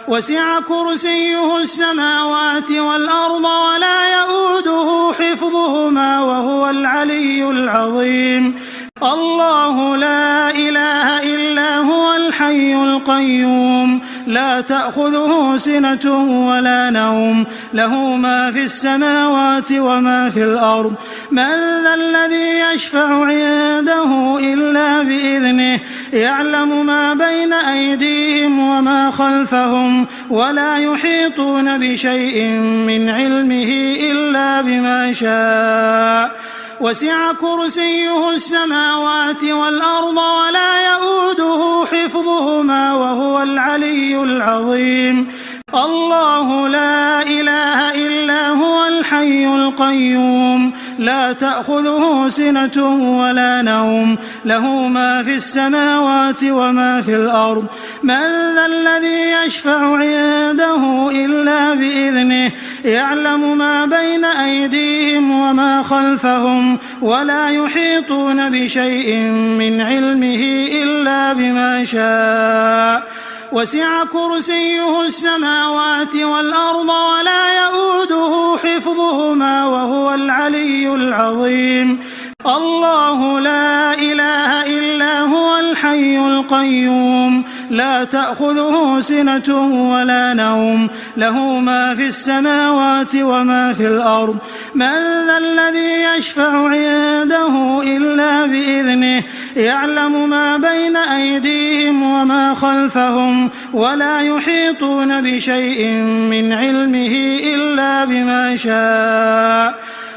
وسع كرسيه السماوات والأرض ولا يؤوده حفظهما وهو العلي العظيم الله لا إله إلا هو الحي القيوم لا تأخذه سنة ولا نوم له ما في السماوات وما في الأرض من ذا الذي يشفع عنده إلا بإذنه يعلم ما بين أيديهم وما خلفهم ولا يحيطون بشيء من علمه إلا بما شاء وسع كرسيه السماوات والأرض ولا يؤوده حفظهما وهو العلي العظيم الله لا إله إلا هو الحي القيوم لا تأخذه سنة ولا نوم له ما في السماوات وما في الأرض من ذا الذي يشفع عنده إلا بإذنه يعلم ما بين أيديهم وما خلفهم ولا يحيطون بشيء من علمه إلا بما شاء وسع كرسيه السماوات والأرض ولا يؤوده حفظهما وهو العلي العظيم الله لا إله إلا هو الحي القيوم لا تأخذه سنة ولا نوم له ما في السماوات وما في الأرض من ذا الذي يشفع عنده إلا بإذنه يعلم ما بين أيديهم وما خلفهم ولا يحيطون بشيء من علمه إلا بما شاء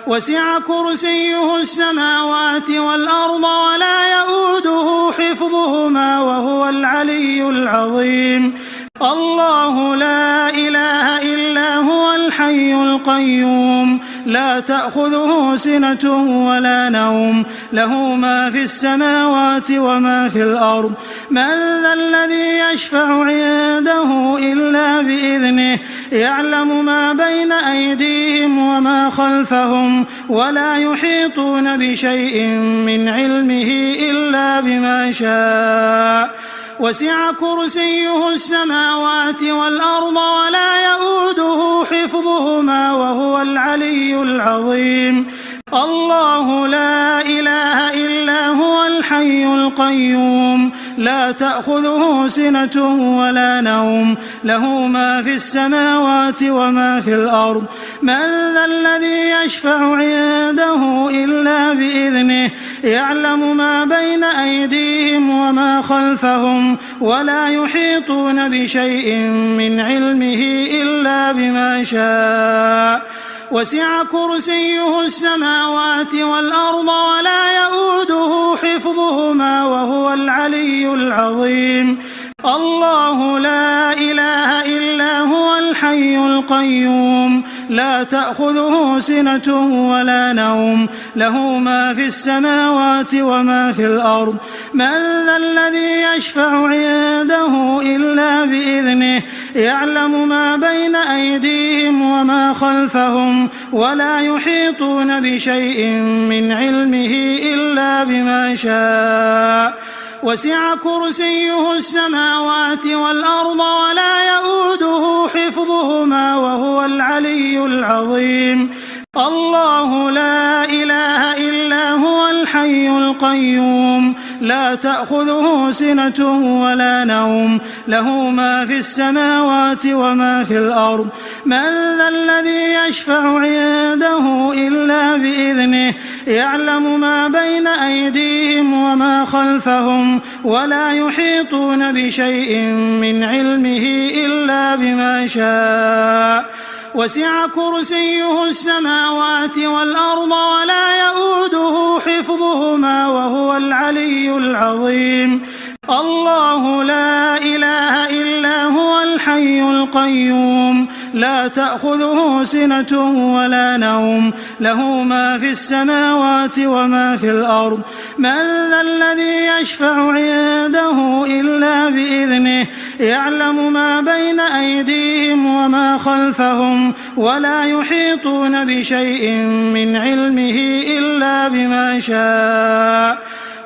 وسع كرسيه السماوات والأرض ولا يؤوده حفظهما وهو العلي العظيم الله لا إله إلا هو الحي القيوم لا تأخذه سنة ولا نوم له ما في السماوات وما في الأرض من ذا الذي يشفع عنده إلا بإذنه يعلم ما بين أيديهم وما خلفهم ولا يحيطون بشيء من علمه إلا بما شاء وسع كرسيه السماوات والأرض ولا يؤوده حفظهما وهو العلي العظيم الله لا إله إلا هو الحي القيوم لا تأخذه سنة ولا نوم له ما في السماوات وما في الأرض من ذا الذي يشفع عنده إلا بإذنه يعلم ما بين أيديهم وما خلفهم ولا يحيطون بشيء من علمه إلا بما شاء وسع كرسيه السماوات والأرض ولا يؤوده حفظهما وهو العلي العظيم الله لا إله إلا هو الحي القيوم لا تأخذه سنة ولا نوم له ما في السماوات وما في الأرض من ذا الذي يشفع عنده إلا بإذنه يعلم ما بين أيديهم وما خلفهم ولا يحيطون بشيء من علمه إلا بما شاء وسع كرسيه السماوات والأرض ولا يؤوده حفظهما وهو العلي العظيم الله لا إله إلا هو الحي القيوم لا تأخذه سنة ولا نوم له ما في السماوات وما في الأرض من ذا الذي يشفع عنده إلا بإذنه يعلم ما بين أيديهم وما خلفهم ولا يحيطون بشيء من علمه إلا بما شاء وسع كرسيه السماوات والأرض ولا يؤوده حفظهما وهو العلي العظيم الله لا إله إلا هو الحي القيوم لا تأخذه سنة ولا نوم له ما في السماوات وما في الأرض من ذا الذي يشفع عنده إلا بإذنه يعلم ما بين أيديهم وما خلفهم ولا يحيطون بشيء من علمه إلا بما شاء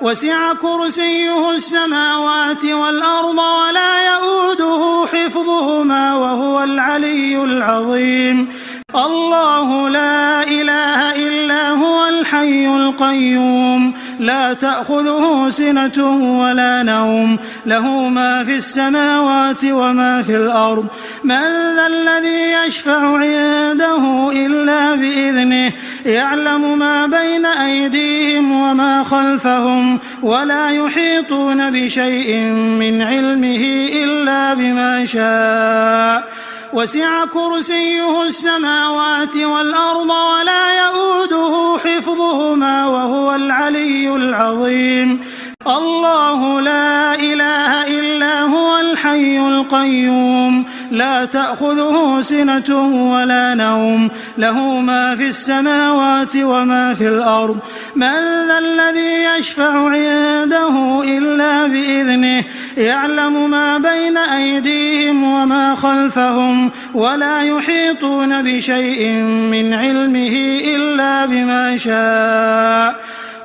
وسع كرسيه السماوات والأرض ولا يؤوده حفظهما وهو العلي العظيم الله لا إله إلا هو الحي القيوم لا تأخذه سنة ولا نوم له ما في السماوات وما في الأرض من ذا الذي يشفع عنده إلا بإذنه يعلم ما بين أيديهم وما خلفهم ولا يحيطون بشيء من علمه إلا بما شاء وسع كرسيه السماوات والأرض ولا يؤوده حفظهما وهو العلي العظيم الله لا إله إلا هو الحي القيوم لا تأخذه سنة ولا نوم له ما في السماوات وما في الأرض من ذا الذي يشفع عنده إلا بإذنه يعلم ما بين أيديهم وما خلفهم ولا يحيطون بشيء من علمه إلا بما شاء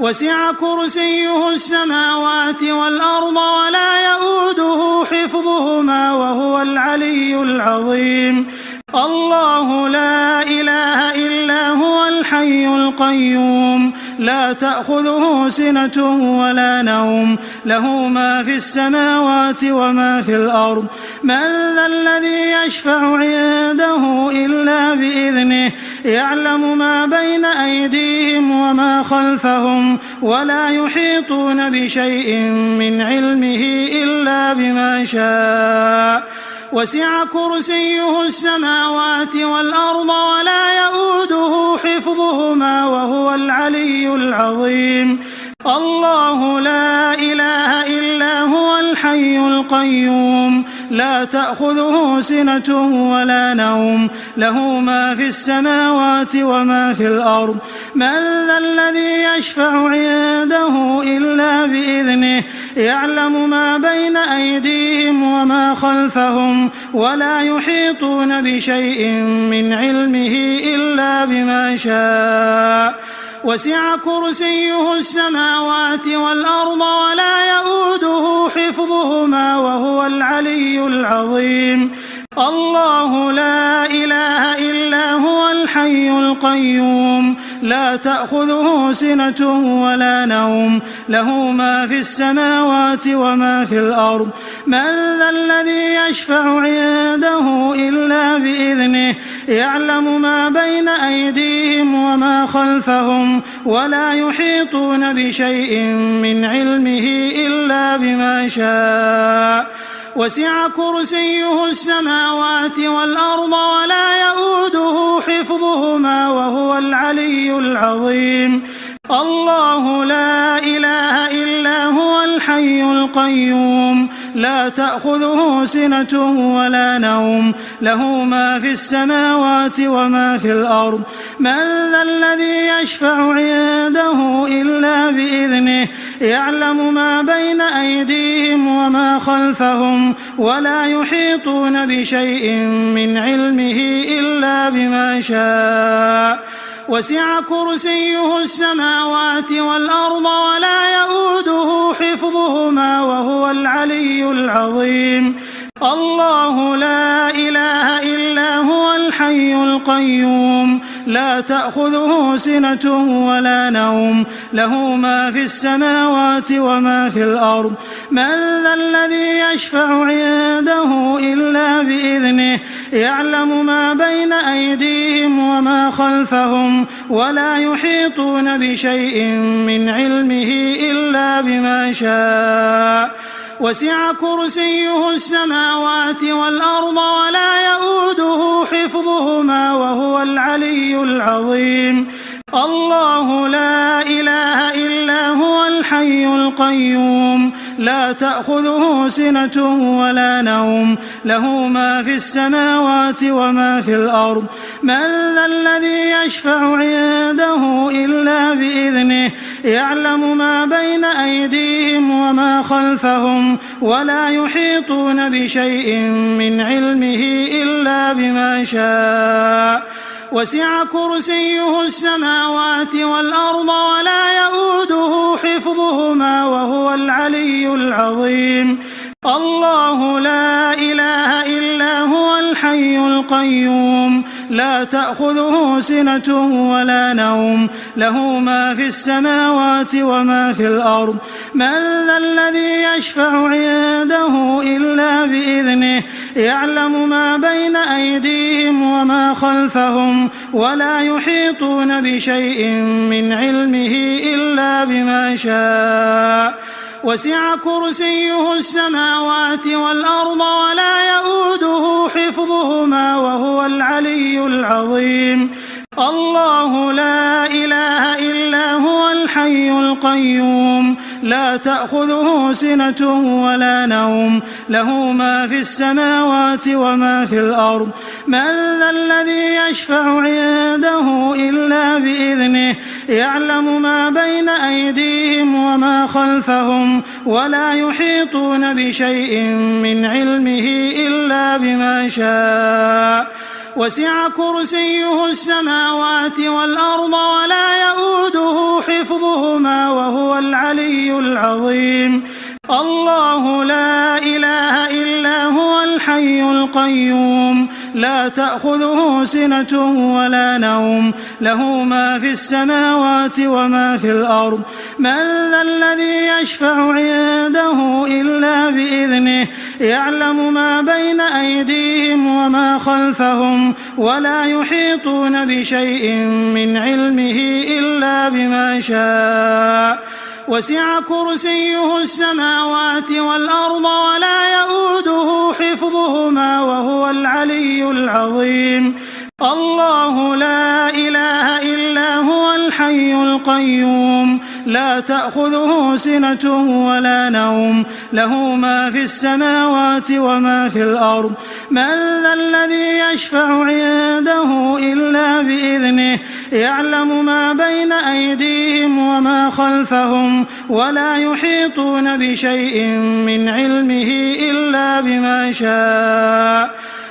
وسع كرسيه السماوات والأرض ولا يؤوده حفظهما وهو العلي العظيم الله لا إله إلا هو الحي القيوم لا تأخذه سنة ولا نوم له ما في السماوات وما في الأرض من ذا الذي يشفع عنده إلا بإذنه يعلم ما بين أيديهم وما خلفهم ولا يحيطون بشيء من علمه إلا بما شاء وسع كرسيه السماوات والأرض ولا يؤوده حفظهما وهو العلي العظيم الله لا إله إلا هو الحي القيوم لا تأخذه سنة ولا نوم له ما في السماوات وما في الأرض من ذا الذي يشفع عنده إلا بإذنه يعلم ما بين أيديهم وما خلفهم ولا يحيطون بشيء من علمه إلا بما شاء وسع كرسيه السماوات والأرض ولا يؤوده حفظهما وهو العلي العظيم الله لا إله إلا هو الحي القيوم لا تأخذه سنة ولا نوم له ما في السماوات وما في الأرض من ذا الذي يشفع عنده إلا بإذنه يعلم ما بين أيديهم وما خلفهم ولا يحيطون بشيء من علمه إلا بما شاء وسع كرسيه السماوات والأرض ولا يؤوده حفظهما وهو العلي العظيم الله لا إله إلا هو الحي القيوم لا تأخذه سنة ولا نوم له ما في السماوات وما في الأرض من ذا الذي يشفع عنده إلا بإذنه يعلم ما بين أيديهم وما خلفهم ولا يحيطون بشيء من علمه إلا بما شاء وسع كرسيه السماوات والأرض ولا يؤوده حفظهما وهو العلي العظيم الله لا إله إلا هو الحي القيوم لا تأخذه سنة ولا نوم له ما في السماوات وما في الأرض من ذا الذي يشفع عنده إلا بإذنه يعلم ما بين أيديهم وما خلفهم ولا يحيطون بشيء من علمه إلا بما شاء وسع كرسيه السماوات والأرض ولا يؤوده حفظهما وهو العلي العظيم الله لا إله إلا هو الحي القيوم لا تأخذه سنة ولا نوم له ما في السماوات وما في الأرض من ذا الذي يشفع عنده إلا بإذنه يعلم ما بين أيديهم وما خلفهم ولا يحيطون بشيء من علمه إلا بما شاء وسع كرسيه السماوات والأرض ولا يؤوده حفظهما وهو العلي العظيم الله لا إله إلا هو الحي القيوم لا تأخذه سنة ولا نوم له ما في السماوات وما في الأرض من ذا الذي يشفع عنده إلا بإذنه يعلم ما بين أيديهم وما خلفهم ولا يحيطون بشيء من علمه إلا بما شاء وسع كرسيه السماوات والأرض ولا يؤوده حفظهما وهو العلي العظيم الله لا إله إلا هو الحي القيوم لا تأخذه سنة ولا نوم له ما في السماوات وما في الأرض من ذا الذي يشفع عنده إلا بإذنه يعلم ما بين أيديهم وما خلفهم ولا يحيطون بشيء من علمه إلا بما شاء وسع كرسيه السماوات والأرض ولا يؤوده حفظهما وهو العلي العظيم الله لا إله إلا هو الحي القيوم لا تأخذه سنة ولا نوم له ما في السماوات وما في الأرض من ذا الذي يشفع عنده إلا بإذنه يعلم ما بين أيديهم وما خلفهم ولا يحيطون بشيء من علمه إلا بما شاء وسع كرسيه السماوات والأرض ولا يؤوده حفظهما وهو العلي العظيم الله لا إله إلا هو الحي القيوم لا تأخذه سنة ولا نوم له ما في السماوات وما في الأرض من ذا الذي يشفع عنده إلا بإذنه يعلم ما بين أيديهم وما خلفهم ولا يحيطون بشيء من علمه إلا بما شاء وسع كرسيه السماوات والأرض ولا يؤوده حفظهما وهو العلي العظيم الله لا إله إلا هو الحي القيوم لا تأخذه سنة ولا نوم له ما في السماوات وما في الأرض من ذا الذي يشفع عنده إلا بإذنه يعلم ما بين أيديهم وما خلفهم ولا يحيطون بشيء من علمه إلا بما شاء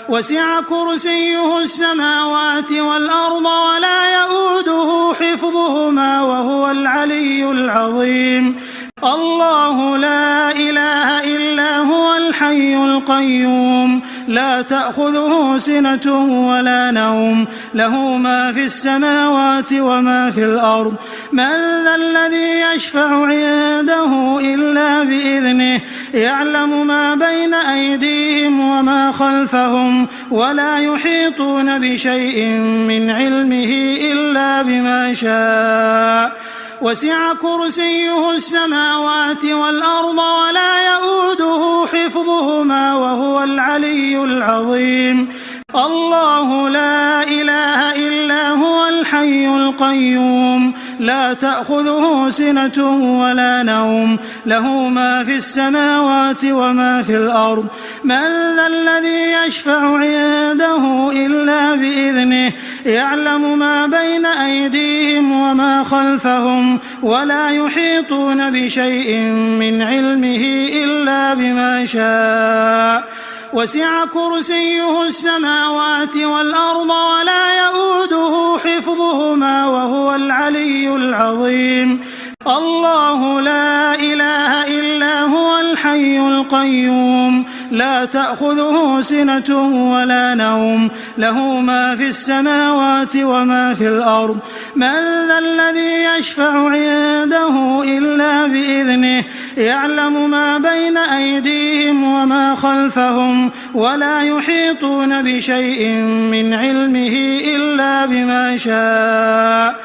وسع كرسيه السماوات والأرض ولا يؤوده حفظهما وهو العلي العظيم الله لا إله إلا هو الحي القيوم لا تأخذه سنة ولا نوم له ما في السماوات وما في الأرض من ذا الذي يشفع عنده إلا بإذنه يعلم ما بين أيديهم وما خلفهم ولا يحيطون بشيء من علمه إلا بما شاء وسع كرسيه السماوات والأرض ولا يؤوده حفظهما وهو العلي العظيم الله لا إله إلا هو الحي القيوم لا تأخذه سنة ولا نوم له ما في السماوات وما في الأرض من ذا الذي يشفع عنده إلا بإذنه يعلم ما بين أيديهم وما خلفهم ولا يحيطون بشيء من علمه إلا بما شاء وسع كرسيه السماوات والأرض ولا يؤوده حفظهما وهو العلي العظيم الله لا إله إلا هو الحي القيوم لا تأخذه سنة ولا نوم له ما في السماوات وما في الأرض من ذا الذي يشفع عنده إلا بإذنه يعلم ما بين أيديهم وما خلفهم ولا يحيطون بشيء من علمه إلا بما شاء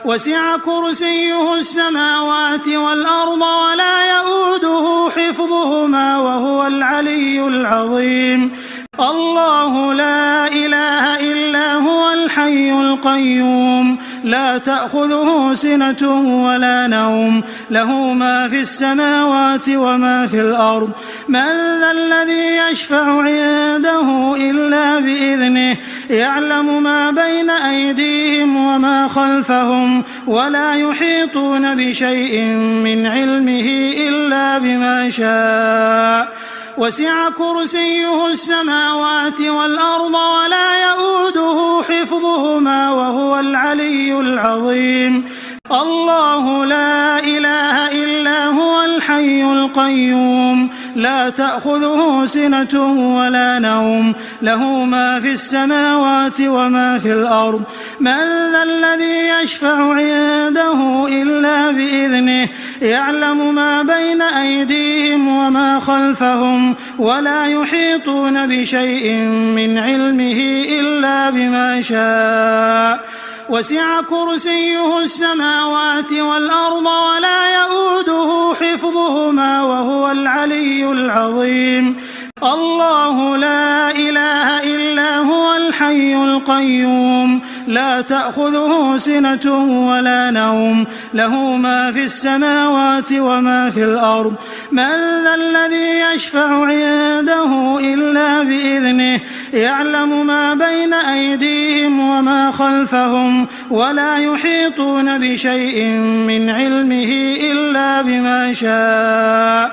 وسع كرسيه السماوات والأرض ولا يؤوده حفظهما وهو العلي العظيم الله لا إله إلا هو الحي القيوم لا تأخذه سنة ولا نوم له ما في السماوات وما في الأرض من ذا الذي يشفع عنده إلا بإذنه يعلم ما بين أيديهم وما خلفهم ولا يحيطون بشيء من علمه إلا بما شاء وسع كرسيه السماوات والأرض ولا يؤوده حفظهما وهو العلي العظيم الله لا إله إلا هو الحي القيوم لا تأخذه سنة ولا نوم له ما في السماوات وما في الأرض من ذا الذي يشفع عنده إلا بإذنه يعلم ما بين أيديهم وما خلفهم ولا يحيطون بشيء من علمه إلا بما شاء وسع كرسيه السماوات والأرض ولا يؤوده حفظهما وهو العلي العظيم الله لا إله إلا هو الحي القيوم لا تأخذه سنة ولا نوم له ما في السماوات وما في الأرض من ذا الذي يشفع عنده إلا بإذنه يعلم ما بين أيديهم وما خلفهم ولا يحيطون بشيء من علمه إلا بما شاء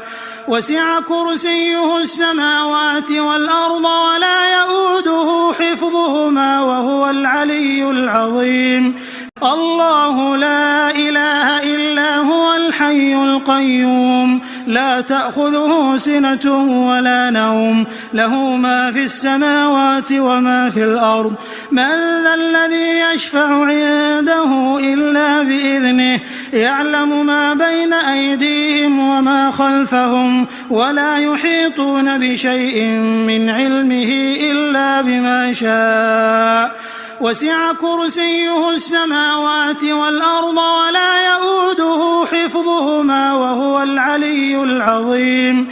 وسع كرسيه السماوات والأرض ولا يؤوده حفظهما وهو العلي العظيم الله لا إله إلا هو الحي القيوم لا تأخذه سنة ولا نوم له ما في السماوات وما في الأرض من ذا الذي يشفع عنده إلا بإذنه يعلم ما بين أيديهم وما خلفهم ولا يحيطون بشيء من علمه إلا بما شاء وسع كرسيه السماوات والأرض ولا يؤوده حفظهما وهو العلي العظيم